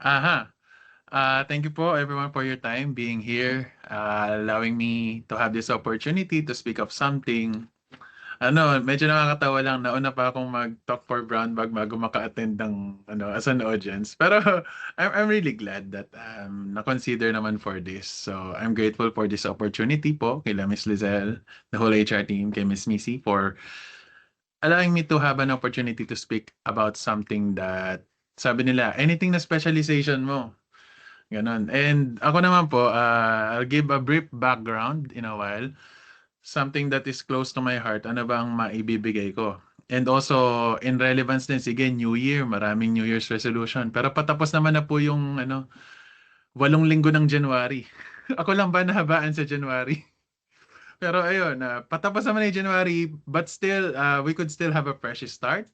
Aha. Thank you po everyone for your time being here, allowing me to have this opportunity to speak of something. Medyo nakakatawa lang, nauna pa akong mag-talk for Brown Bag bago maka-attend ng as an audience. Pero I'm really glad that na-consider naman for this. So I'm grateful for this opportunity po kay Miss Lizelle, the whole HR team, kay Miss Missy for allowing me to have an opportunity to speak about something that sabi nila, anything na specialization mo. Ganon. And ako naman po, I'll give a brief background in a while. Something that is close to my heart. Ano bang maibibigay ko? And also, in relevance din, sige, New Year, maraming New Year's resolution. Pero patapos naman na po yung 8 linggo ng January. Ako lang ba nahabaan sa January? Pero ayun, patapos naman yung January, but still, we could still have a fresh start.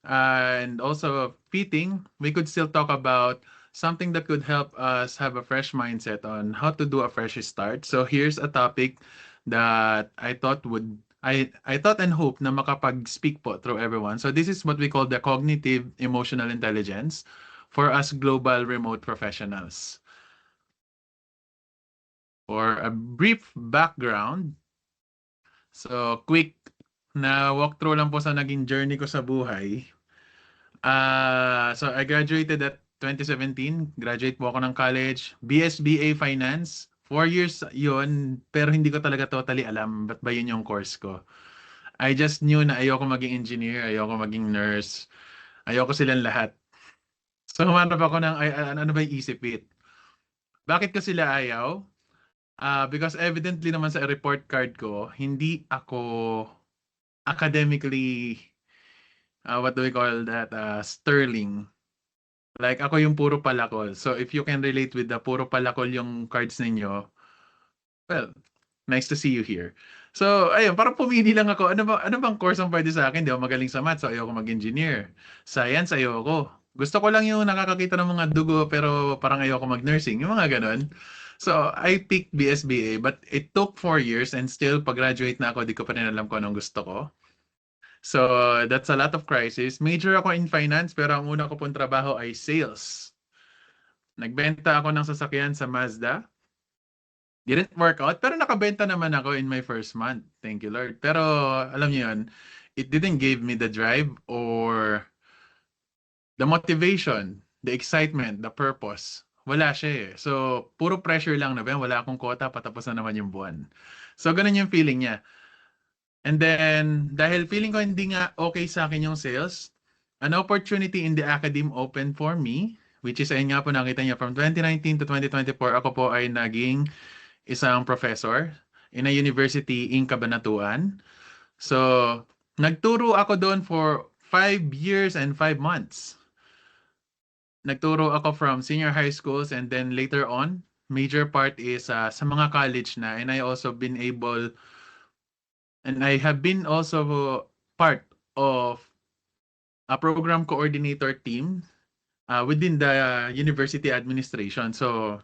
And also fitting, we could still talk about something that could help us have a fresh mindset on how to do a fresh start. So here's a topic that I thought and hope na makapag-speak po through everyone. So this is what we call the cognitive emotional intelligence for us global remote professionals. For a brief background, so quick na walkthrough lang po sa naging journey ko sa buhay. So I graduated at 2017. Graduate po ako ng college. BSBA Finance. 4 years yun, pero hindi ko talaga totally alam ba't ba yun yung course ko. I just knew na ayoko maging engineer, ayoko maging nurse, ayoko silang lahat. So humanap ako ng ano ba yung isip-it. Bakit ko sila ayaw? Because evidently naman sa report card ko, hindi ako academically, what do we call that, sterling. Like ako yung puro palakol. So if you can relate with the puro palakol yung cards ninyo, well, nice to see you here. So ayun, parang pumili lang ako. Ano bang course ang pwede sa akin? Di ako magaling sa math, so ayoko mag-engineer. Science, ayoko. Gusto ko lang yung nakakakita ng mga dugo pero parang ayoko mag-nursing. Yung mga ganun. So I picked BSBA but it took 4 years and still pag-graduate na ako, di ko pa rin alam kung anong gusto ko. So, that's a lot of crisis. Major ako in finance, pero ang una ko pong trabaho ay sales. Nagbenta ako ng sasakyan sa Mazda. Didn't work out, pero nakabenta naman ako in my first month. Thank you, Lord. Pero, alam niyo yun, it didn't give me the drive or the motivation, the excitement, the purpose. Wala siya eh. So, puro pressure lang na ba? Wala akong quota, patapos na naman yung buwan. So, ganun yung feeling niya. And then, dahil feeling ko hindi nga okay sa akin yung sales, an opportunity in the academe opened for me, which is, ayun nga po nakita niyo, from 2019 to 2024, ako po ay naging isang professor in a university in Cabanatuan. So, nagturo ako doon for 5 years and 5 months. Nagturo ako from senior high schools and then later on, major part is sa mga college na, and I also been able and I have been also part of a program coordinator team within the university administration. So,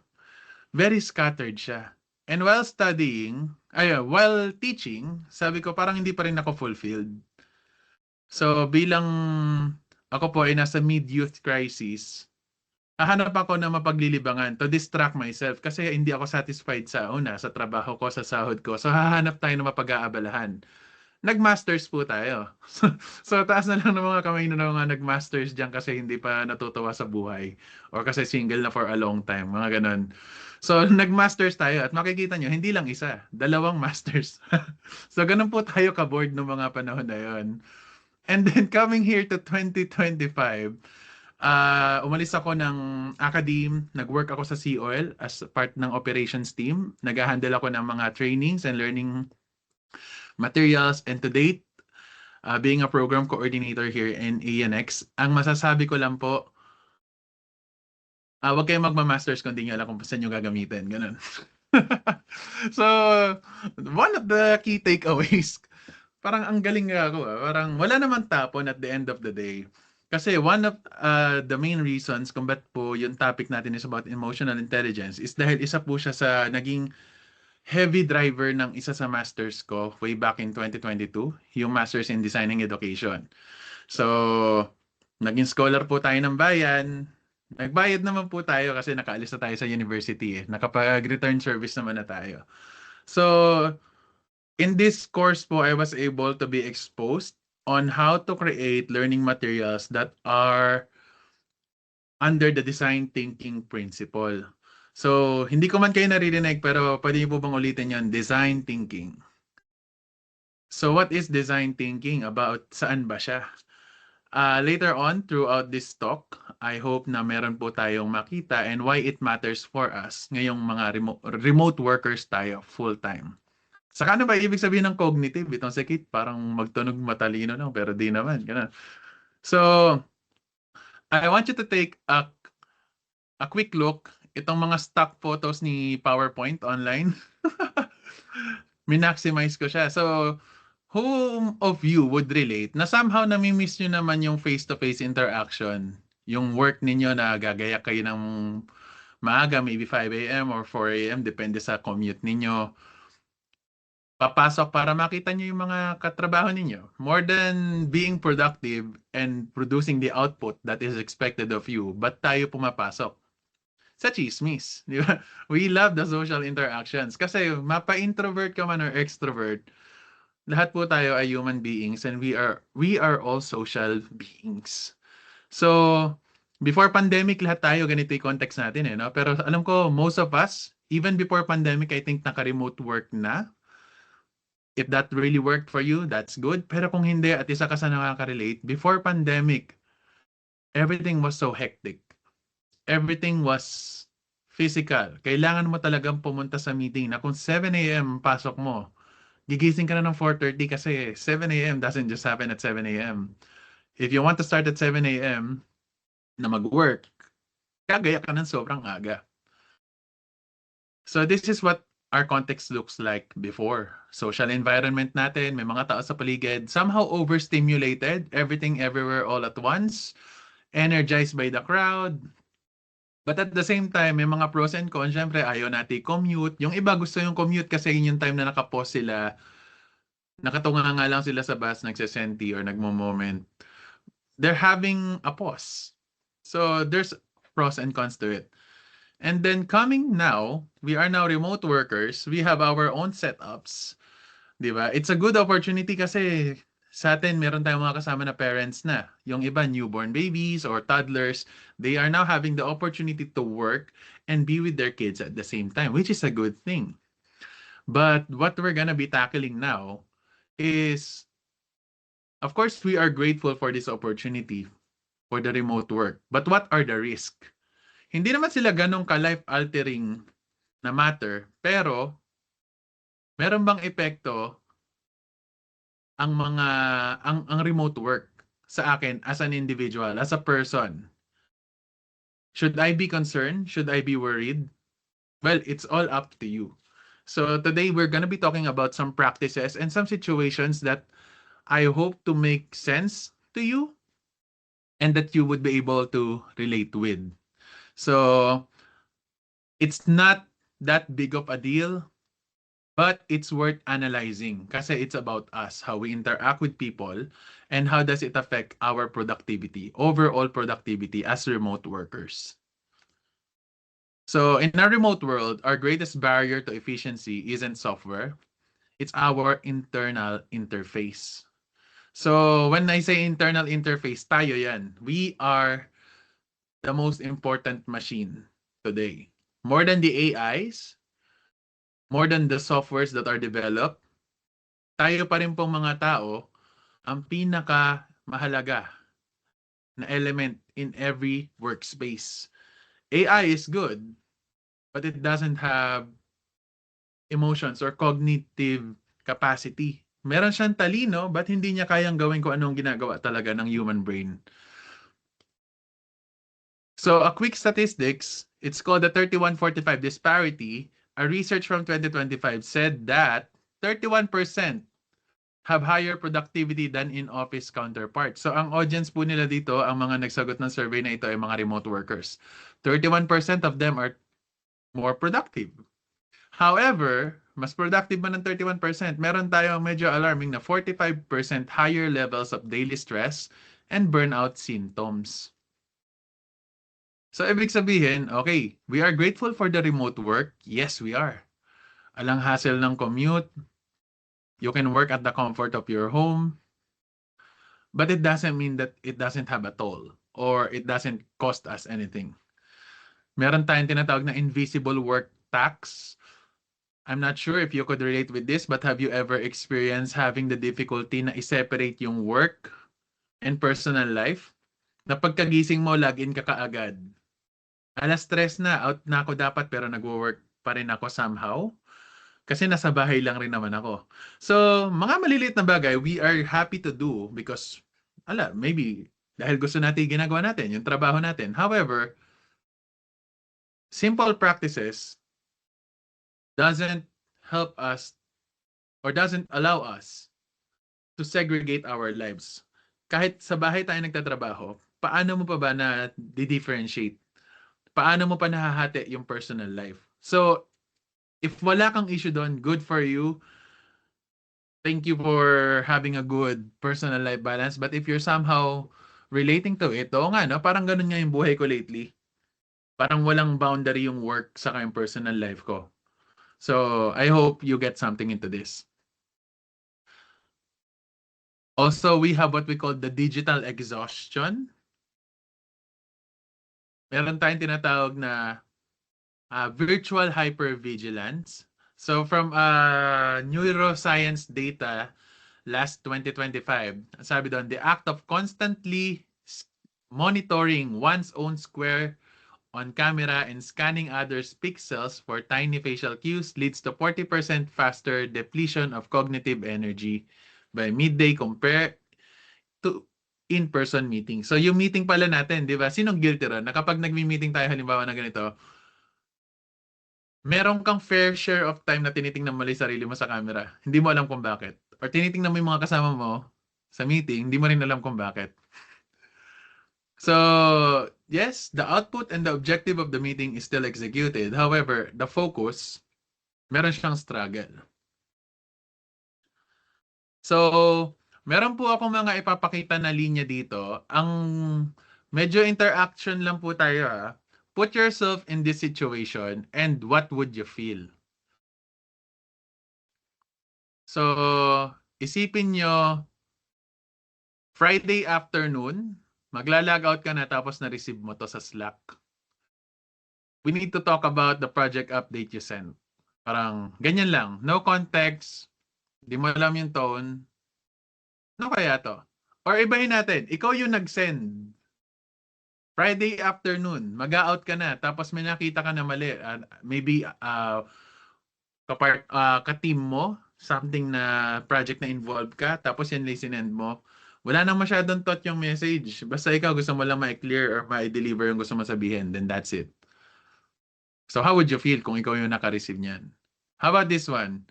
very scattered siya. And while teaching, sabi ko parang hindi pa rin ako fulfilled. So, bilang ako po ay nasa mid-youth crisis, hahanap ako ng mapaglilibangan to distract myself kasi hindi ako satisfied sa trabaho ko, sa sahod ko. So, hahanap tayo ng mapag-aabalahan. Nag-masters po tayo. So, taas na lang ng mga kamay na ng mga nag-masters dyan kasi hindi pa natutuwa sa buhay or kasi single na for a long time, mga ganun. So, nag-masters tayo at makikita nyo, hindi lang isa, 2 masters. So, ganun po tayo ka-board ng mga panahon na yon. And then, coming here to 2025, umalis ako ng academe, nag-work ako sa Sea-Oil as part ng operations team. Nag-handle ako ng mga trainings and learning materials, and to date, being a program coordinator here in ANX, ang masasabi ko lang po, wag kayong magma-masters kung di nyo alam kung saan nyo gagamitin. Ganun. So, one of the key takeaways, parang ang galing nga ako. Parang wala naman tapon at the end of the day. Kasi one of the main reasons kung ba't po yung topic natin is about emotional intelligence is dahil isa po siya sa naging heavy driver ng isa sa masters ko way back in 2022, yung Masters in Designing Education. So, naging scholar po tayo ng bayan. Nagbayad naman po tayo kasi nakaalis na tayo sa university eh. Nakapag-return service naman na tayo. So, in this course po, I was able to be exposed on how to create learning materials that are under the design thinking principle. So, hindi ko man kayo naririnig pero pwede niyo po bang ulitin yon, design thinking. So, what is design thinking? About saan ba siya? Later on, throughout this talk, I hope na meron po tayong makita and why it matters for us ngayong mga remote workers tayo full-time. Saka ano ba ibig sabihin ng cognitive? Itong sakit, parang magtunog matalino lang pero di naman. Ganun. So, I want you to take a quick look. Itong mga stock photos ni PowerPoint online. Minaximize ko siya. So, whom of you would relate na somehow namimiss nyo naman yung face-to-face interaction? Yung work ninyo na gagaya kayo ng maaga, maybe 5 a.m. or 4 a.m. depende sa commute ninyo. Papasok para makita nyo yung mga katrabaho ninyo. More than being productive and producing the output that is expected of you, ba't tayo pumapasok? Sa chismis. Di ba? We love the social interactions. Kasi mapa-introvert ka man or extrovert, lahat po tayo ay human beings and we are all social beings. So, before pandemic, lahat tayo ganito yung context natin eh, no? Pero alam ko, most of us, even before pandemic, I think naka-remote work na. If that really worked for you, that's good. Pero kung hindi at isa ka sa nakaka-relate, before pandemic, everything was so hectic. Everything was physical. Kailangan mo talagang pumunta sa meeting na kung 7 a.m. pasok mo, gigising ka na ng 4:30 kasi 7 a.m. doesn't just happen at 7 a.m. If you want to start at 7 a.m. na mag-work, kagaya ka ng sobrang aga. So this is what our context looks like before. Social environment natin, may mga tao sa paligid, somehow overstimulated, everything everywhere all at once, energized by the crowd. But at the same time, may mga pros and cons. Siyempre, ayaw natin commute. Yung iba gusto yung commute kasi yun yung time na nakapost sila, nakatunga nga lang sila sa bus, nagsesenti or nagmo-moment. They're having a pause. So there's pros and cons to it. And then coming now, we are now remote workers. We have our own setups. Di ba? It's a good opportunity kasi sa atin, meron tayong mga kasama na parents na. Yung iba, newborn babies or toddlers, they are now having the opportunity to work and be with their kids at the same time, which is a good thing. But what we're gonna be tackling now is, of course, we are grateful for this opportunity for the remote work. But what are the risks? Hindi naman sila ganong ka-life-altering na matter, pero meron bang epekto ang remote work sa akin as an individual, as a person? Should I be concerned? Should I be worried? Well, it's all up to you. So today we're going to be talking about some practices and some situations that I hope to make sense to you and that you would be able to relate with. So it's not that big of a deal, but it's worth analyzing kasi it's about us, how we interact with people, and how does it affect our productivity, overall productivity as remote workers. So in our remote world, our greatest barrier to efficiency isn't software, it's our internal interface. So when I say internal interface, tayo yan. We are the most important machine today. More than the AIs, more than the softwares that are developed, tayo pa rin pong mga tao ang pinaka mahalaga na element in every workspace. AI is good, but it doesn't have emotions or cognitive capacity. Meron siyang talino, but hindi niya kayang gawin kung anong ginagawa talaga ng human brain. So a quick statistics, it's called the 31-45 disparity. A research from 2025 said that 31% have higher productivity than in-office counterparts. So ang audience po nila dito, ang mga nagsagot ng survey na ito ay mga remote workers. 31% of them are more productive. However, mas productive man ng 31%, meron tayong medyo alarming na 45% higher levels of daily stress and burnout symptoms. So, ibig sabihin, okay, we are grateful for the remote work. Yes, we are. Alang hassle ng commute. You can work at the comfort of your home. But it doesn't mean that it doesn't have a toll or it doesn't cost us anything. Meron tayong tinatawag na invisible work tax. I'm not sure if you could relate with this, but have you ever experienced having the difficulty na i-separate yung work and personal life? Na pagkagising mo, login ka kaagad. Alas 3 na, out na ako dapat pero nagwo-work pa rin ako somehow. Kasi nasa bahay lang rin naman ako. So, mga maliliit na bagay, we are happy to do because, maybe dahil gusto natin ginagawa natin, yung trabaho natin. However, simple practices doesn't help us or doesn't allow us to segregate our lives. Kahit sa bahay tayo nagtatrabaho, paano mo pa ba na di-differentiate? Paano mo pa nahahati yung personal life? So, if wala kang issue doon, good for you. Thank you for having a good personal life balance. But if you're somehow relating to it, oo nga, no? Parang ganun nga yung buhay ko lately. Parang walang boundary yung work sa yung personal life ko. So, I hope you get something into this. Also, we have what we call the digital exhaustion. Meron tayong tinatawag na virtual hypervigilance. So, from neuroscience data, last 2025, sabi doon, the act of constantly monitoring one's own square on camera and scanning others' pixels for tiny facial cues leads to 40% faster depletion of cognitive energy by midday compared to in-person meeting. So, yung meeting pala natin, di ba? Sinong guilty ron? Na kapag nagmi-meeting tayo, halimbawa na ganito, meron kang fair share of time na tinitingnan mo lang yung sarili mo sa camera. Hindi mo alam kung bakit. Or tinitingnan mo yung mga kasama mo sa meeting, hindi mo rin alam kung bakit. So, yes, the output and the objective of the meeting is still executed. However, the focus, meron siyang struggle. So, meron po akong mga ipapakita na linya dito. Ang medyo interaction lang po tayo. Put yourself in this situation and what would you feel? So, isipin nyo, Friday afternoon, magla-log out ka na tapos na-receive mo to sa Slack. We need to talk about the project update you sent. Parang ganyan lang. No context. Di mo alam yung tone. Ano kaya to? Or ibahin natin. Ikaw yung nag-send. Friday afternoon, mag-out ka na. Tapos may nakita ka na mali. Maybe ka-team mo, something na project na involved ka. Tapos yan listenend mo. Wala nang masyadong thought yung message. Basta ikaw gusto mo lang ma-clear or ma-deliver yung gusto mo sabihin. Then that's it. So how would you feel kung ikaw yung naka-receive niyan? How about this one?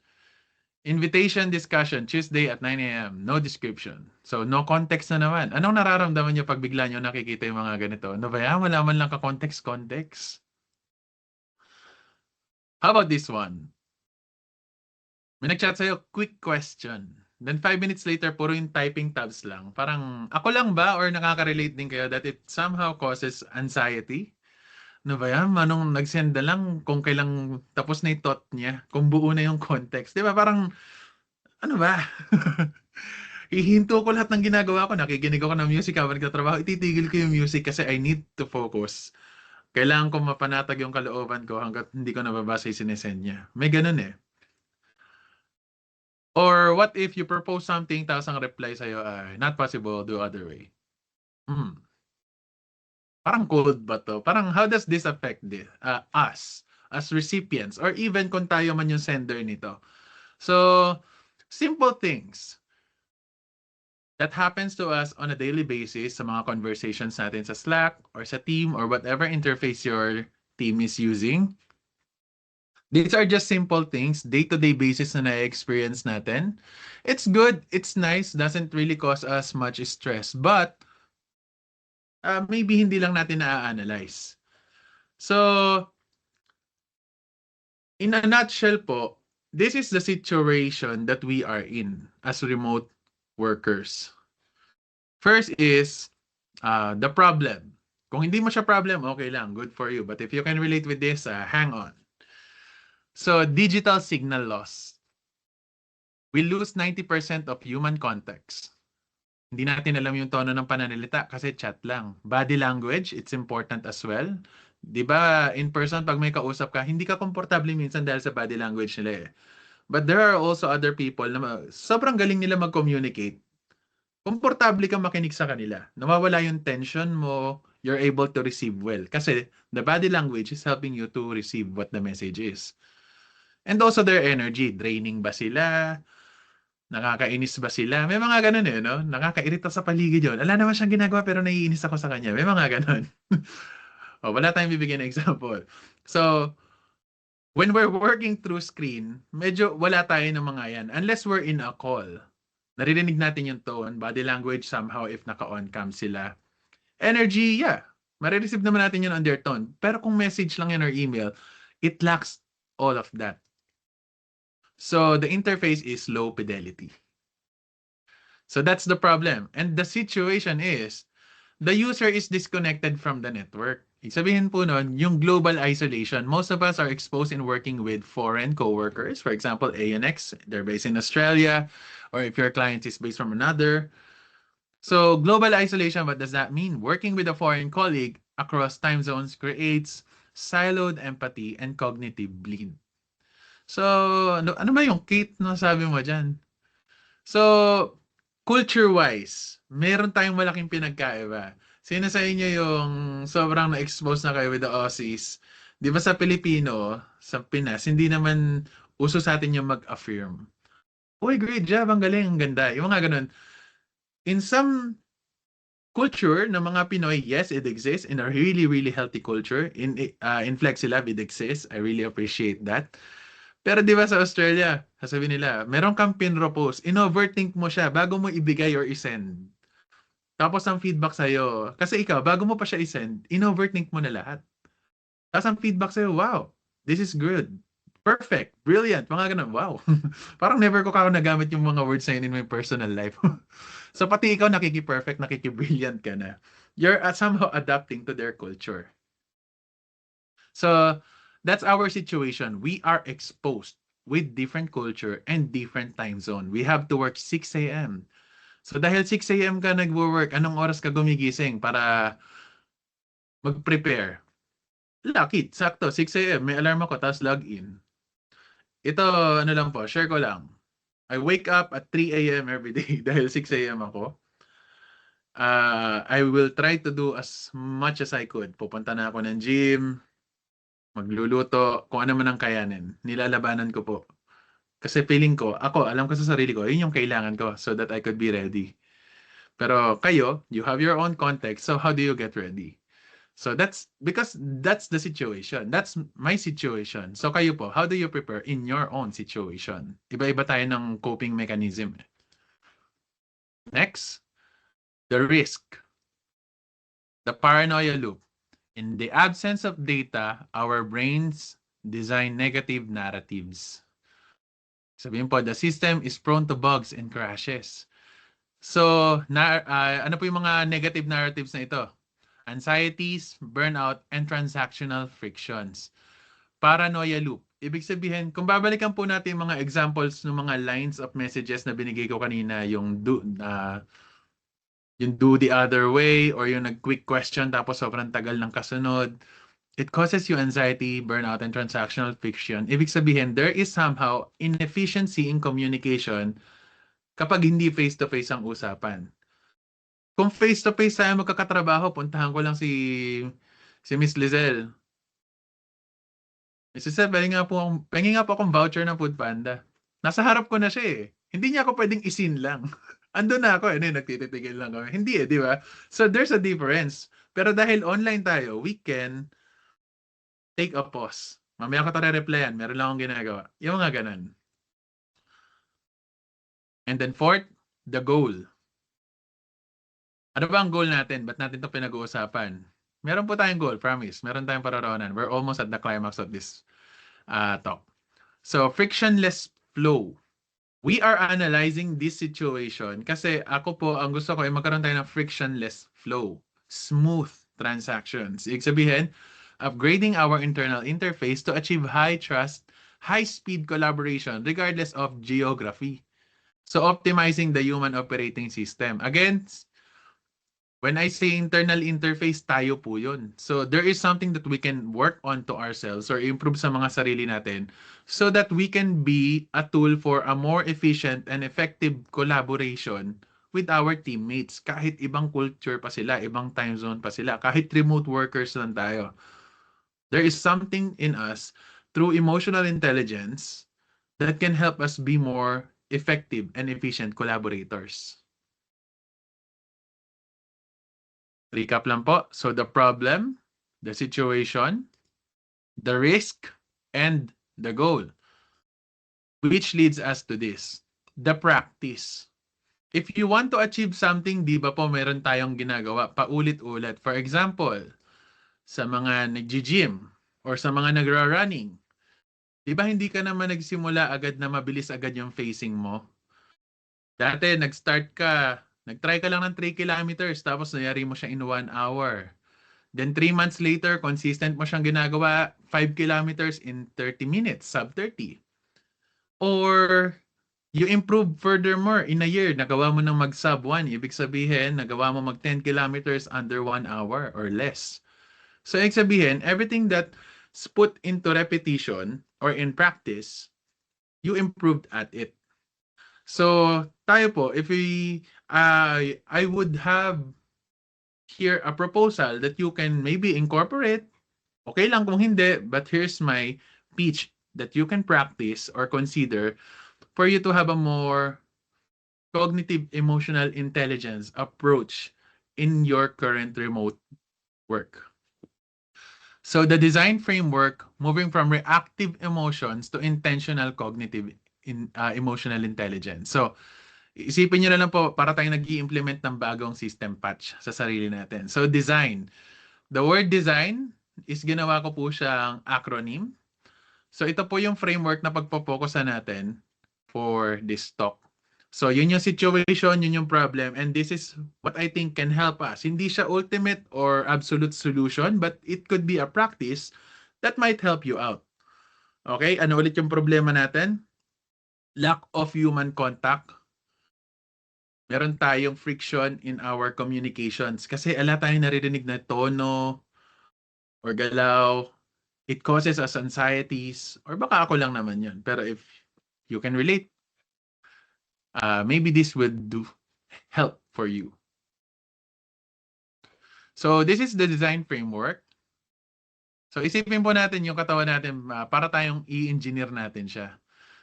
Invitation discussion, Tuesday at 9 a.m. No description. So no context na naman. Anong nararamdaman niyo pag bigla niyo nakikita yung mga ganito? Ano ba yan? Wala man lang ka-context. How about this one? May nag-chat sa'yo, quick question. Then 5 minutes later, puro yung typing tabs lang. Parang, ako lang ba or nakaka-relate din kayo that it somehow causes anxiety? Ano ba yan? Manong nag-send na lang kung kailang tapos na yung thought niya, kung buo na yung context. Di ba? Parang, ano ba? Hihinto ko lahat ng ginagawa ko. Nakikinig ako ng music habang nagtatrabaho. Ititigil ko yung music kasi I need to focus. Kailangan ko mapanatag yung kalooban ko hanggat hindi ko nababasa yung sinesend niya. May ganun eh. Or what if you propose something tapos ang reply sa'yo ay, not possible, do other way. Parang cold ba to? Parang how does this affect us as recipients or even kung tayo man yung sender nito? So, simple things that happens to us on a daily basis sa mga conversations natin sa Slack or sa team or whatever interface your team is using. These are just simple things, day-to-day basis na na-experience natin. It's good, it's nice, doesn't really cause us much stress, but maybe hindi lang natin na-analyze. So, in a nutshell po, this is the situation that we are in as remote workers. First is the problem. Kung hindi mo siya problem, okay lang, good for you. But if you can relate with this, hang on. So, digital signal loss. We lose 90% of human context. Hindi natin alam yung tono ng pananalita kasi chat lang. Body language, it's important as well. 'Di ba, in person pag may kausap ka, hindi ka komportable minsan dahil sa body language nila eh. But there are also other people na sobrang galing nila mag-communicate. Komportable kang makinig sa kanila. Nawawala yung tension mo, you're able to receive well. Kasi the body language is helping you to receive what the message is. And also their energy. Draining ba sila? Nakakainis ba sila? May mga ganun eh, no? Nakakairita sa paligid yun. Wala naman siyang ginagawa pero naiinis ako sa kanya. May mga ganun. O, wala tayong bibigyan ng example. So, when we're working through screen, medyo wala tayo ng mga yan. Unless we're in a call. Naririnig natin yung tone, body language somehow if naka-on cam sila. Energy, yeah. Marireceive naman natin yun on their tone. Pero kung message lang yan or email, it lacks all of that. So the interface is low fidelity. So that's the problem. And the situation is, the user is disconnected from the network. Sabihin po nun, yung global isolation, most of us are exposed in working with foreign coworkers. For example, ANX, they're based in Australia, or if your client is based from another. So global isolation, what does that mean? Working with a foreign colleague across time zones creates siloed empathy and cognitive bleed. So, ano ba yung Kate na sabi mo dyan? So, culture-wise, meron tayong malaking pinagkaiba. Sino sa inyo yung sobrang na-expose na kayo with the Aussies? Di ba sa Pilipino, sa Pinas, hindi naman uso sa atin yung mag-affirm. Uy, great job, ang galing, ang ganda. Yung mga ganun. In some culture ng mga Pinoy, yes, it exists in a really, really healthy culture. In FlexiLab, it exists. I really appreciate that. Pero di ba sa Australia, sasabihin nila, meron kang pinropose, in-overthink mo siya bago mo ibigay or isend. Tapos ang feedback sa'yo, kasi ikaw, bago mo pa siya isend, in-overthink mo na lahat. Tapos ang feedback sa'yo, wow, this is good. Perfect, brilliant, mga ganun, wow. Parang never ko kako nagamit yung mga words na yun in my personal life. So pati ikaw nakiki-perfect, nakiki-brilliant ka na. You're somehow adapting to their culture. So that's our situation. We are exposed with different culture and different time zone. We have to work 6 a.m. So dahil 6 a.m. ka nagwo-work, anong oras ka gumigising para mag-prepare? Lucky, sakto, 6 a.m. May alarm ako, tapos log in. Ito, ano lang po, share ko lang. I wake up at 3 a.m. every day dahil 6 a.m. ako. I will try to do as much as I could. Pupunta na ako ng gym, magluluto, kung ano man ang kayanin. Nilalabanan ko po. Kasi feeling ko, ako, alam ko sa sarili ko, yun yung kailangan ko so that I could be ready. Pero kayo, you have your own context, so how do you get ready? So that's because that's the situation. That's my situation. So kayo po, how do you prepare in your own situation? Iba-iba tayo ng coping mechanism. Next, the risk. The paranoia loop. In the absence of data, our brains design negative narratives. Sabihin po, the system is prone to bugs and crashes. So, ano po yung mga negative narratives na ito? Anxieties, burnout, and transactional frictions. Paranoia loop. Ibig sabihin, kung babalikan po natin yung mga examples ng mga lines of messages na binigay ko kanina, yung do the other way or yung nag-quick question tapos sobrang tagal ng kasunod, it causes you anxiety, burnout, and transactional friction. Ibig sabihin, there is somehow inefficiency in communication kapag hindi face-to-face ang usapan. Kung face-to-face tayo magkakatrabaho, puntahan ko lang si Miss Lizelle. Mrs. Sir, pengi nga po akong voucher ng Foodpanda. Nasa harap ko na siya eh. Hindi niya ako pwedeng isin lang. Ando na ako, nagtititigil lang kami. Hindi di ba? So there's a difference. Pero dahil online tayo, we can take a pause. Mamaya ko tayo replyan. Meron lang akong ginagawa. Yung mga ganun. And then fourth, the goal. Ano ba ang goal natin? Ba't natin ito pinag-uusapan? Meron po tayong goal, promise. Meron tayong pararoonan. We're almost at the climax of this talk. So, frictionless flow. We are analyzing this situation kasi ako po, ang gusto ko ay magkaroon tayo ng frictionless flow. Smooth transactions. Ibig sabihin, upgrading our internal interface to achieve high trust, high-speed collaboration regardless of geography. So optimizing the human operating system. Again, when I say internal interface, tayo po yun. So there is something that we can work on to ourselves or improve sa mga sarili natin so that we can be a tool for a more efficient and effective collaboration with our teammates. Kahit ibang culture pa sila, ibang time zone pa sila, kahit remote workers lang tayo. There is something in us through emotional intelligence that can help us be more effective and efficient collaborators. Recap lang po. So the problem, the situation, the risk, and the goal. Which leads us to this, the practice. If you want to achieve something, di ba po meron tayong ginagawa paulit-ulit. For example, sa mga nag-gym or sa mga nagra-running, di ba hindi ka naman nagsimula agad na mabilis agad yung facing mo? Dati, nag-start ka, nag-try ka lang ng 3 kilometers tapos nayari mo siya in 1 hour. Then 3 months later, consistent mo siyang ginagawa 5 kilometers in 30 minutes, sub 30. Or you improve furthermore in a year, nagawa mo ng mag-sub 1. Ibig sabihin, nagawa mo mag 10 kilometers under 1 hour or less. So ibig sabihin, everything that's put into repetition or in practice, you improved at it. So tayo po, if I would have here a proposal that you can maybe incorporate. Okay lang kung hindi, but here's my pitch that you can practice or consider for you to have a more cognitive emotional intelligence approach in your current remote work. So the design framework, moving from reactive emotions to intentional cognitive emotional intelligence. So isipin nyo na lang po para tayong nag-i-implement ng bagong system patch sa sarili natin. So design. The word design is ginawa ko po siyang acronym. So ito po yung framework na pagpo-focusan natin for this talk. So yun yung situation, yun yung problem, and this is what I think can help us. Hindi siya ultimate or absolute solution, but it could be a practice that might help you out. Okay, ano ulit yung problema natin? Lack of human contact. Meron tayong friction in our communications kasi ala tayong naririnig na tono or galaw. It causes us anxieties, or baka ako lang naman yun. Pero if you can relate, maybe this would help for you. So this is the design framework. So isipin po natin yung katawan natin para tayong i-engineer natin siya.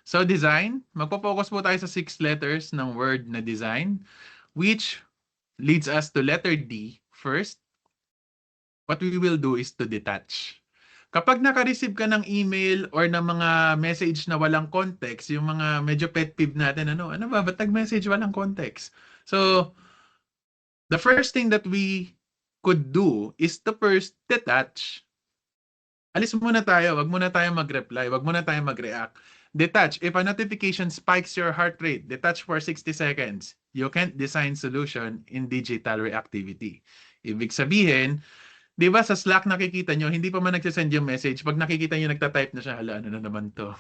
So design, magpo-focus po tayo sa 6 letters ng word na design, which leads us to letter D first. What we will do is to detach. Kapag naka-receive ka ng email or ng mga message na walang context, yung mga medyo pet peeve natin, ano ba, ba't nag-message walang context? So, the first thing that we could do is to first detach. Alis muna tayo, wag muna tayo mag-reply, wag muna tayo mag-react. Detach. If a notification spikes your heart rate, detach for 60 seconds. You can't design solution in digital reactivity. Ibig sabihin, di ba sa Slack nakikita nyo, hindi pa man nagsisend yung message. Pag nakikita nyo, nagta-type na siya, hala, ano na naman to?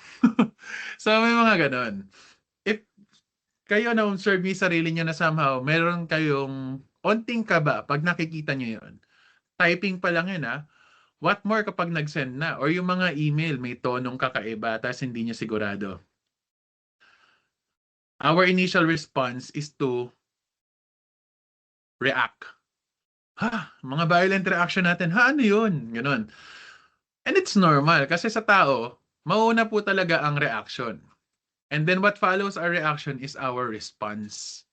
So may mga ganon. If kayo na-observe yung sarili nyo na somehow, meron kayong onting kaba pag nakikita nyo yun. Typing pa lang yun What more kapag nag-send na? Or yung mga email, may tonong kakaiba, tapos hindi nyo sigurado. Our initial response is to react. Mga violent reaction natin, ano yun? Ganon. And it's normal kasi sa tao, mauna po talaga ang reaction. And then what follows our reaction is our response.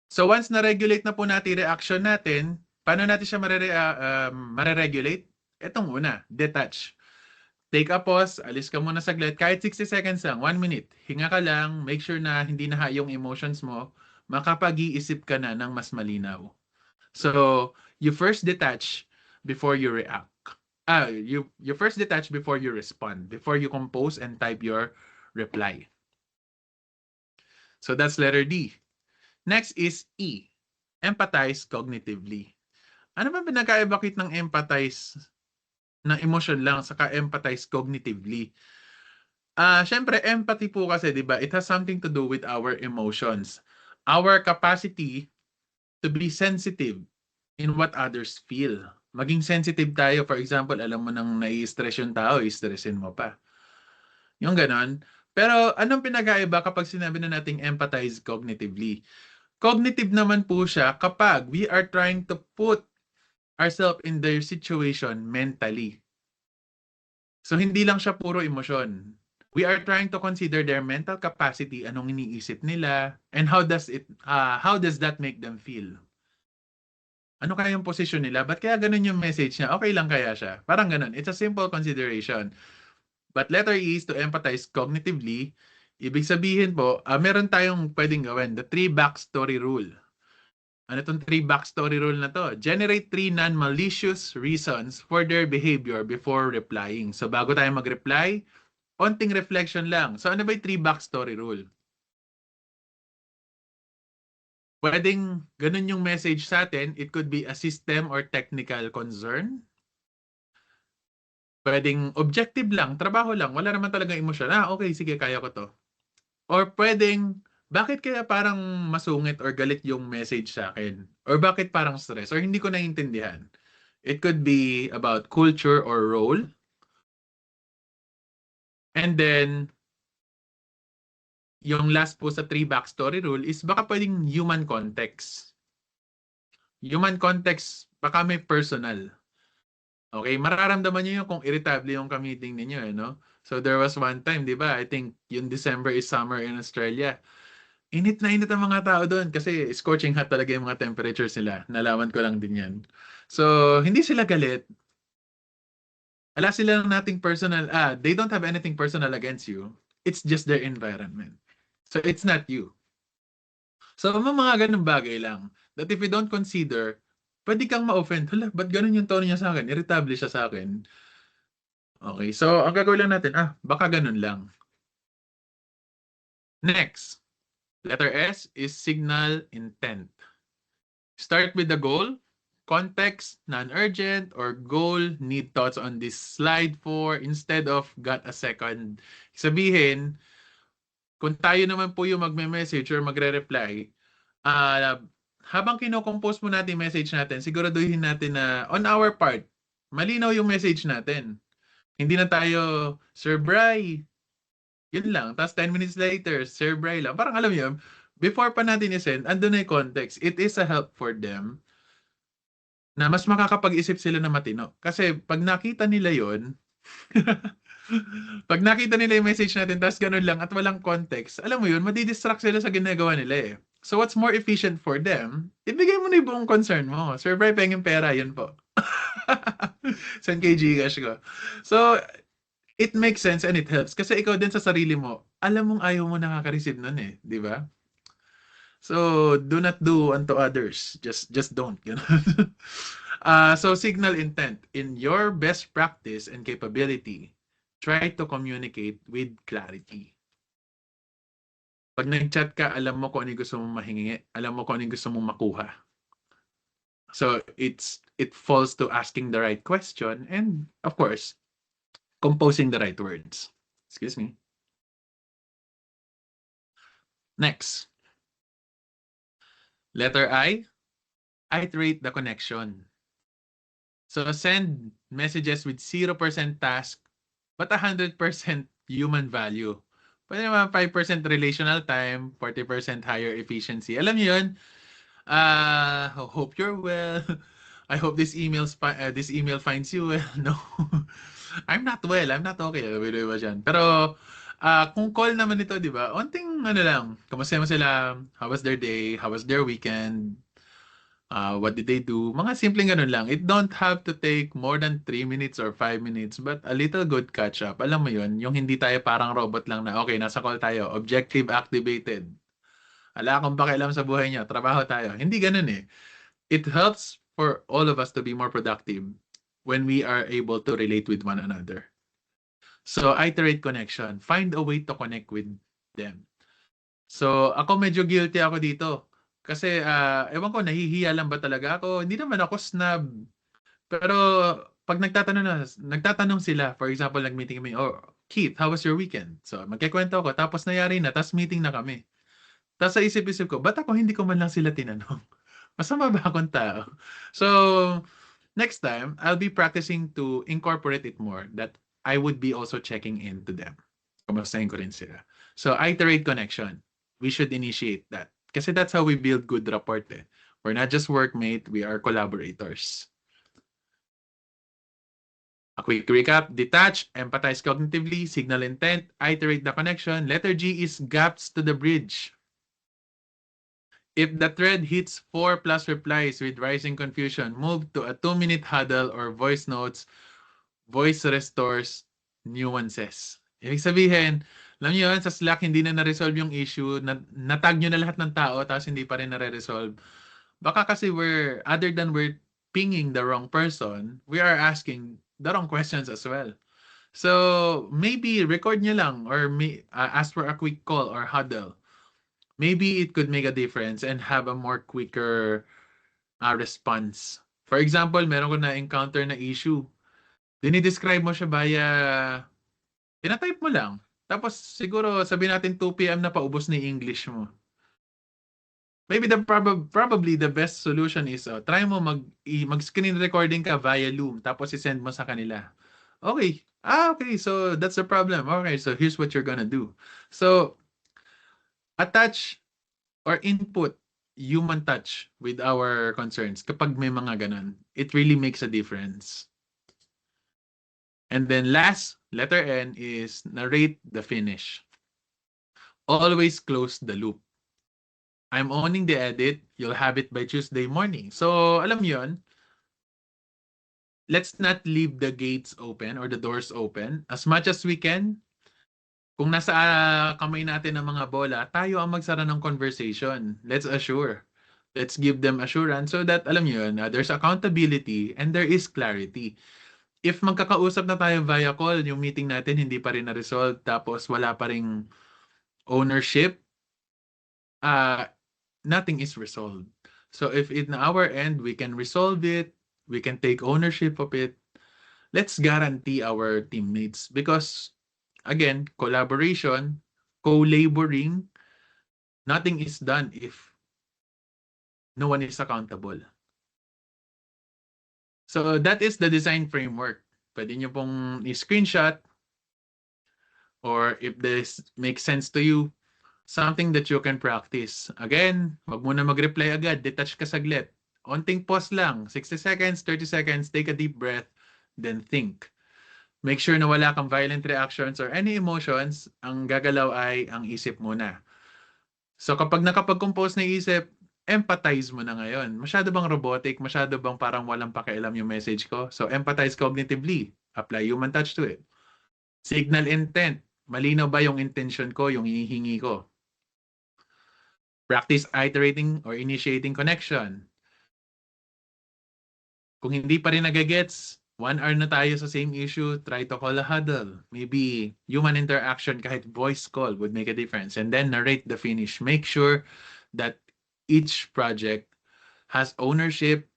So once na-regulate na po natin reaction natin, paano natin siya mare-regulate? Itong una, detach. Take a pause, alis ka muna saglit, kahit 60 seconds lang, 1 minute. Hinga ka lang, make sure na hindi na yung emotions mo, makapag-iisip ka na ng mas malinaw. So, you first detach before you react. You first detach before you respond, before you compose and type your reply. So that's letter D. Next is E, empathize cognitively. Ano ba pinagkaiba ng empathize ng emotion lang saka empathize cognitively? Siyempre empathy po kasi 'di ba, it has something to do with our emotions. Our capacity to be sensitive in what others feel. Maging sensitive tayo, for example, alam mo nang nai-stress yung tao, i-stressin mo pa. Yung gano'n. Pero anong pinagkaiba kapag sinabi na nating empathize cognitively? Cognitive naman po siya kapag we are trying to put ourselves in their situation mentally. So hindi lang siya puro emosyon. We are trying to consider their mental capacity, anong iniisip nila, and how does that make them feel? Ano kaya yung posisyon nila? Ba't kaya ganun yung message niya? Okay lang kaya siya? Parang ganun. It's a simple consideration. But letter E is to empathize cognitively. Ibig sabihin po, meron tayong pwedeng gawin. The 3 backstory rule. Ano itong 3 backstory rule na to? Generate 3 non-malicious reasons for their behavior before replying. So bago tayo mag-reply, onting reflection lang. So ano ba yung 3 backstory rule? Pwedeng ganun yung message sa atin. It could be a system or technical concern. Pwedeng objective lang, trabaho lang, wala naman talagang emosyon. Okay, sige, kaya ko to. Or pwedeng, bakit kaya parang masungit or galit yung message sa akin? Or bakit parang stress? Or hindi ko naiintindihan. It could be about culture or role. And then, yung last po sa 3 backstory rule is baka pwedeng human context. Human context, baka may personal. Okay, mararamdaman niyo yun kung irritable yung ka-meeting ninyo, eh, no? So there was one time, di ba? I think yung December is summer in Australia. Init na init ang mga tao doon kasi scorching hot talaga yung mga temperatures nila. Nalaman ko lang din yan. So, hindi sila galit. Wala silang nating personal, they don't have anything personal against you. It's just their environment. So, it's not you. So, mga ganun bagay lang. That if you don't consider, pwede kang ma-offend. Hala, ba't ganun yung tono niya sa akin? Irritable siya sa akin. Okay, so ang gagawin lang natin, baka ganun lang. Next, letter S is signal intent. Start with the goal, context, non-urgent, or goal, need thoughts on this slide for, instead of got a second. Sabihin, kung tayo naman po yung magme-message or magre-reply, habang kino-compose mo natin yung message natin, siguraduhin natin na on our part, malinaw yung message natin. Hindi na tayo, Sir Bry, yun lang. Tapos 10 minutes later, Sir Bry lang. Parang alam mo before pa natin i-send, andun na yung context. It is a help for them na mas makakapag-isip sila na matino. Kasi pag nakita nila yon pag nakita nila yung message natin, tapos ganun lang at walang context, alam mo yun, madidistract sila sa ginagawa nila eh. So what's more efficient for them, ibigay mo na yung buong concern mo. Sir Bry, pengin pera, yun po. Send kay Gcash ko. So, it makes sense and it helps. Kasi ikaw din sa sarili mo, alam mong ayaw mo nakaka-receive nun eh. Di ba? So, do not do unto others. Just don't. So, signal intent. In your best practice and capability, try to communicate with clarity. Pag nag-chat ka, alam mo kung ano yung gusto mong mahingi. Alam mo kung ano yung gusto mong makuha. So, it falls to asking the right question and, of course, composing the right words. Excuse me. Next. Letter I, iterate the connection. So send messages with 0% task but 100% human value. Pwede naman 5% relational time, 40% higher efficiency. Alam niyo yun? Hope you're well. I hope this email finds you well. No. I'm not well. I'm not okay. Wait ba dyan? Pero kung call naman ito, di ba? Onting ano lang. Kamusta mo sila? How was their day? How was their weekend? What did they do? Mga simpleng ganun lang. It don't have to take more than 3 minutes or 5 minutes, but a little good catch up. Alam mo yun, yung hindi tayo parang robot lang na, okay, nasa call tayo, objective activated. Ala akong pakialam sa buhay niya, trabaho tayo. Hindi ganun eh. It helps for all of us to be more productive when we are able to relate with one another. So, iterate connection. Find a way to connect with them. So, ako medyo guilty ako dito. Kasi ewan ko, nahihiya lang ba talaga ako? Hindi naman ako snob. Pero pag nagtatanong sila, for example, nag-meeting kami, oh, Keith, how was your weekend? So, magkikwento ako, tapos nangyari na, tapos meeting na kami. Tapos sa isip-isip ko, ba't ako hindi ko man lang sila tinanong? Masama ba akong tao? So, next time, I'll be practicing to incorporate it more that I would be also checking in to them. Kamustahin ko rin sila. So, iterate connection. We should initiate that. Kasi that's how we build good rapport eh. We're not just workmate, we are collaborators. A quick recap: detach, empathize cognitively, signal intent, iterate the connection. Letter G is gaps to the bridge. If the thread hits 4 plus replies with rising confusion, move to a 2-minute huddle or voice notes. Voice restores nuances. Ibig sabihin, alam niyo yun, sa Slack hindi na na-resolve yung issue, natag nyo na lahat ng tao tapos hindi pa rin na-resolve. Baka kasi other than we're pinging the wrong person, we are asking the wrong questions as well. So, maybe record nyo lang or ask for a quick call or huddle. Maybe it could make a difference and have a more quicker response. For example, meron ko na-encounter na issue. Dinidescribe mo siya via, tinatype mo lang. Tapos siguro sabihin natin 2 p.m. na paubos na yung English mo. Maybe probably the best solution is try mo mag-screen recording ka via Loom tapos i-send mo sa kanila. Okay. Okay. So that's the problem. Okay. So here's what you're gonna do. So attach or input human touch with our concerns kapag may mga ganun. It really makes a difference. And then last, letter N is narrate the finish. Always close the loop. I'm owning the edit. You'll have it by Tuesday morning. So, alam yon. Let's not leave the gates open or the doors open. As much as we can, kung nasa kamay natin ng mga bola, tayo ang magsara ng conversation. Let's assure. Let's give them assurance so that, alam nyo yun, there's accountability and there is clarity. If magkakausap na tayo via call, yung meeting natin hindi pa rin na-resolve, tapos wala pa ring ownership, nothing is resolved. So if in our end, we can resolve it, we can take ownership of it, let's guarantee our teammates. Because, again, collaboration, co-laboring, nothing is done if no one is accountable. So that is the design framework. Pwede nyo pong i-screenshot, or if this makes sense to you, something that you can practice. Again, wag mo na mag-reply agad. Detach ka saglit. Onting pause lang. 60 seconds, 30 seconds. Take a deep breath. Then think. Make sure na wala kang violent reactions or any emotions. Ang gagalaw ay ang isip muna. So kapag nakapag-compose na isip, empathize mo na ngayon. Masyado bang robotic? Masyado bang parang walang pakialam yung message ko? So empathize cognitively. Apply human touch to it. Signal intent. Malinaw ba yung intention ko, yung hihingi ko? Practice iterating or initiating connection. Kung hindi pa rin nagagets, 1 hour na tayo sa same issue, try to call a huddle. Maybe human interaction, kahit voice call would make a difference. And then narrate the finish. Make sure that each project has ownership,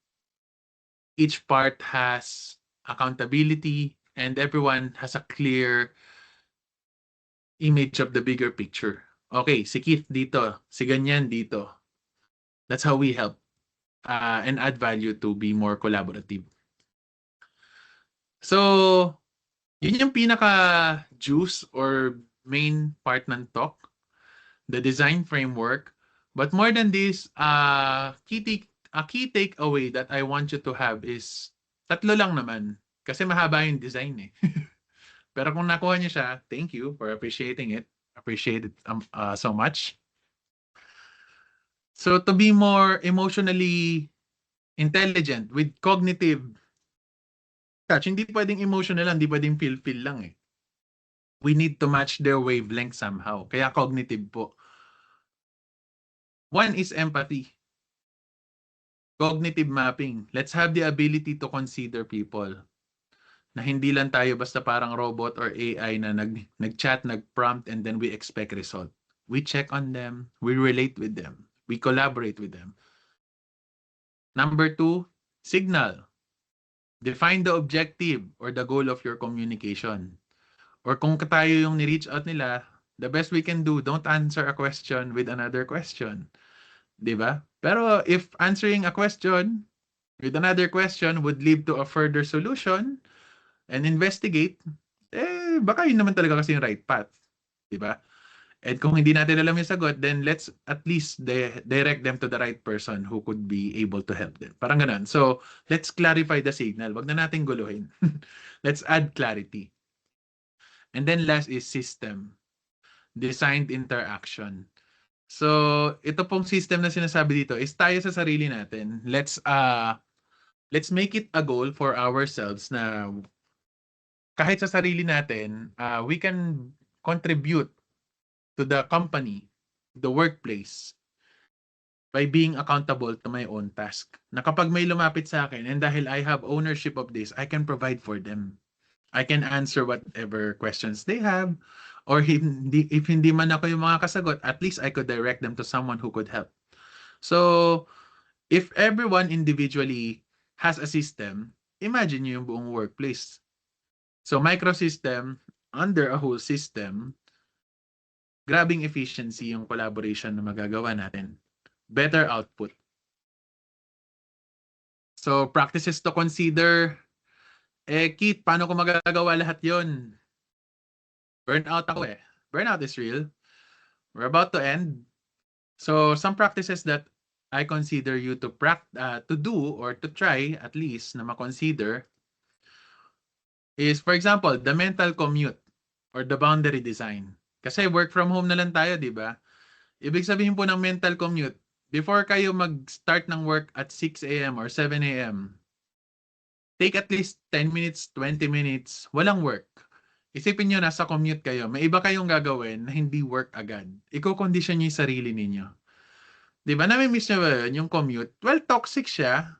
each part has accountability, and everyone has a clear image of the bigger picture. Okay, si Keith dito, si ganyan dito. That's how we help and add value to be more collaborative. So, yun yung pinaka-juice or main part ng talk, the design framework. But more than this, a key takeaway that I want you to have is tatlo lang naman. Kasi mahaba yung design eh. Pero kung nakuha niyo siya, thank you for appreciating it. Appreciate it so much. So to be more emotionally intelligent with cognitive touch, hindi pwedeng emotional lang, hindi pwedeng feel lang eh. We need to match their wavelength somehow. Kaya cognitive po. One is empathy. Cognitive mapping. Let's have the ability to consider people. Na hindi lang tayo basta parang robot or AI na nag-chat, nag-prompt, and then we expect result. We check on them. We relate with them. We collaborate with them. Number 2, signal. Define the objective or the goal of your communication. Or kung tayo yung ni-reach out nila, the best we can do, don't answer a question with another question. 'Di ba? Pero if answering a question with another question would lead to a further solution and investigate, baka yun naman talaga kasi yung right path. 'Di ba? And kung hindi natin alam yung sagot, then let's at least direct them to the right person who could be able to help them. Parang ganun. So, let's clarify the signal. Wag na natin guluhin. Let's add clarity. And then last is system. Designed interaction. So, ito pong system na sinasabi dito is tayo sa sarili natin. Let's make it a goal for ourselves na kahit sa sarili natin, we can contribute to the company, the workplace, by being accountable to my own task. Na kapag may lumapit sa akin, and dahil I have ownership of this, I can provide for them. I can answer whatever questions they have, or if hindi man ako yung mga kasagot, at least I could direct them to someone who could help. So, if everyone individually has a system, imagine yung buong workplace. So, microsystem under a whole system, grabing efficiency yung collaboration na magagawa natin. Better output. So, practices to consider. Kit, paano ko magagawa lahat yon? Burnout ako eh. Burnout is real. We're about to end. So, some practices that I consider you to do or to try at least na ma-consider is, for example, the mental commute or the boundary design. Kasi work from home na lang tayo, di ba? Ibig sabihin po ng mental commute, before kayo mag-start ng work at 6 a.m. or 7 a.m., take at least 10 minutes, 20 minutes, walang work. Isipin nyo, nasa commute kayo, may iba kayong gagawin na hindi work agad. Iko-condition nyo yung sarili ninyo. Di ba? Nami-miss nyo ba yun, yung commute? Well, toxic siya,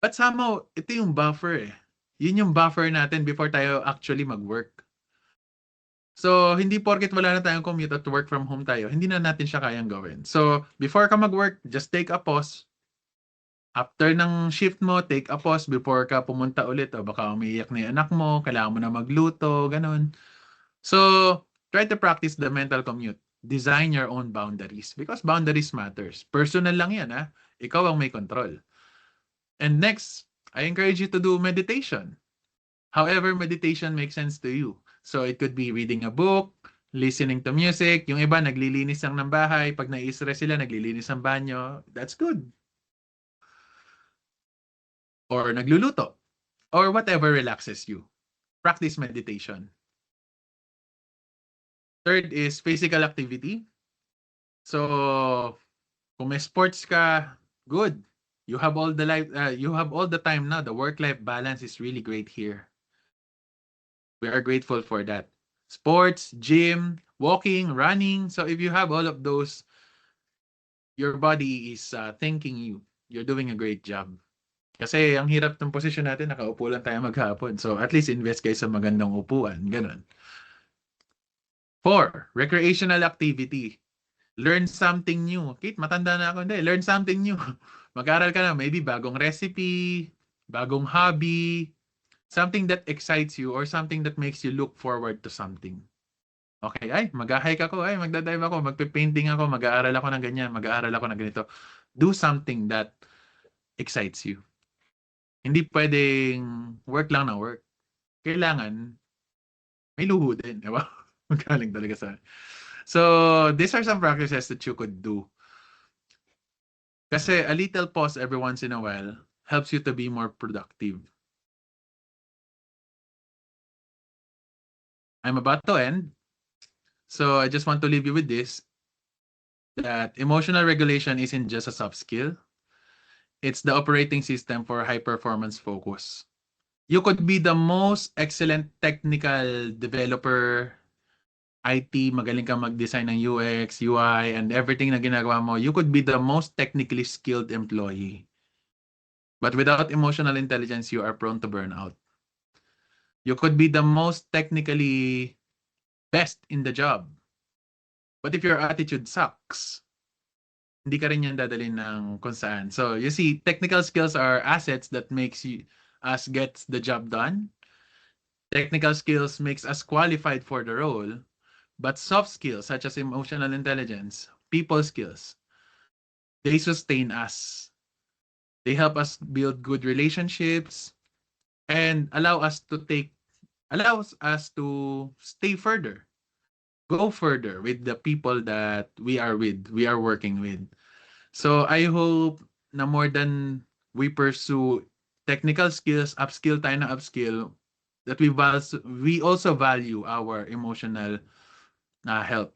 but somehow, ito yung buffer eh. Yun yung buffer natin before tayo actually mag-work. So, hindi porket wala na tayong commute at work from home tayo, hindi na natin siya kayang gawin. So, before ka mag-work, just take a pause. After ng shift mo, take a pause before ka pumunta ulit. O baka umiiyak na yung anak mo, kailangan mo na magluto, ganun. So, try to practice the mental commute. Design your own boundaries because boundaries matters. Personal lang yan, ha? Ikaw ang may control. And next, I encourage you to do meditation. However, meditation makes sense to you. So, it could be reading a book, listening to music. Yung iba, naglilinis lang ng bahay. Pag nai-stress sila, naglilinis ng banyo. That's good. Or nagluluto. Or whatever relaxes you. Practice meditation. Third is physical activity. So, kung may sports ka, good. You have all the time now. The work-life balance is really great here. We are grateful for that. Sports, gym, walking, running. So if you have all of those, your body is thanking you. You're doing a great job. Kasi ang hirap ng posisyon natin, nakaupo lang tayo maghapon. So at least invest kayo sa magandang upuan. Ganun. 4, recreational activity. Learn something new. Kate, matanda na ako. Hindi, learn something new. Mag-aral ka na, maybe bagong recipe, bagong hobby, something that excites you or something that makes you look forward to something. Okay, ay, mag-hike ako, ay, magdadive ako, magpe-painting ako, mag-aaral ako ng ganyan, mag-aaral ako ng ganito. Do something that excites you. Hindi pwedeng work lang na work. Kailangan may luho din, di ba? Magaling talaga sa... So, these are some practices that you could do. Kasi a little pause every once in a while helps you to be more productive. I'm about to end. So I just want to leave you with this, that emotional regulation isn't just a soft skill. It's the operating system for high performance focus. You could be the most excellent technical developer, IT, magaling kang mag-design ng UX, UI, and everything na ginagawa mo. You could be the most technically skilled employee. But without emotional intelligence, you are prone to burnout. You could be the most technically best in the job. But if your attitude sucks, hindi ka rin yan dadalhin ng kung saan. So, you see, technical skills are assets that makes us gets the job done. Technical skills makes us qualified for the role, but soft skills such as emotional intelligence, people skills, they sustain us. They help us build good relationships and allows us to stay further, go further with the people that we are working with. So I hope na more than we pursue technical skills, upskill tayo ng upskill, that we also value our emotional health,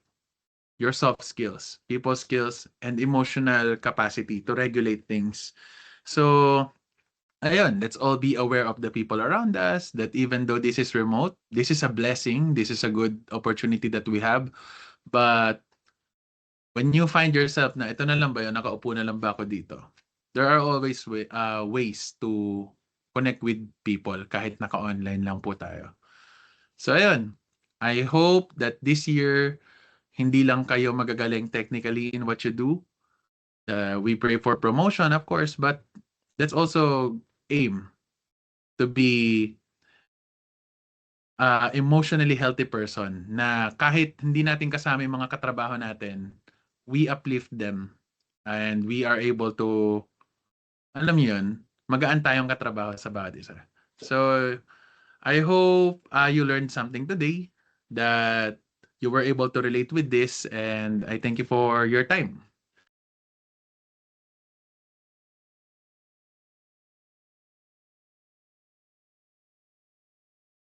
your soft skills, people skills, and emotional capacity to regulate things. So, ayun, let's all be aware of the people around us, that even though this is remote, this is a blessing, this is a good opportunity that we have. But when you find yourself na ito na lang ba yun, nakaupo na lang ba ako dito? There are always ways to connect with people kahit naka-online lang po tayo. So ayun, I hope that this year, hindi lang kayo magagaling technically in what you do. We pray for promotion, of course, but let's also aim to be emotionally healthy person na kahit hindi natin kasama yung mga katrabaho natin, we uplift them and we are able to, alam niyo yun, magaan tayong katrabaho sa bawat isa. So, I hope you learned something today, that you were able to relate with this, and I thank you for your time.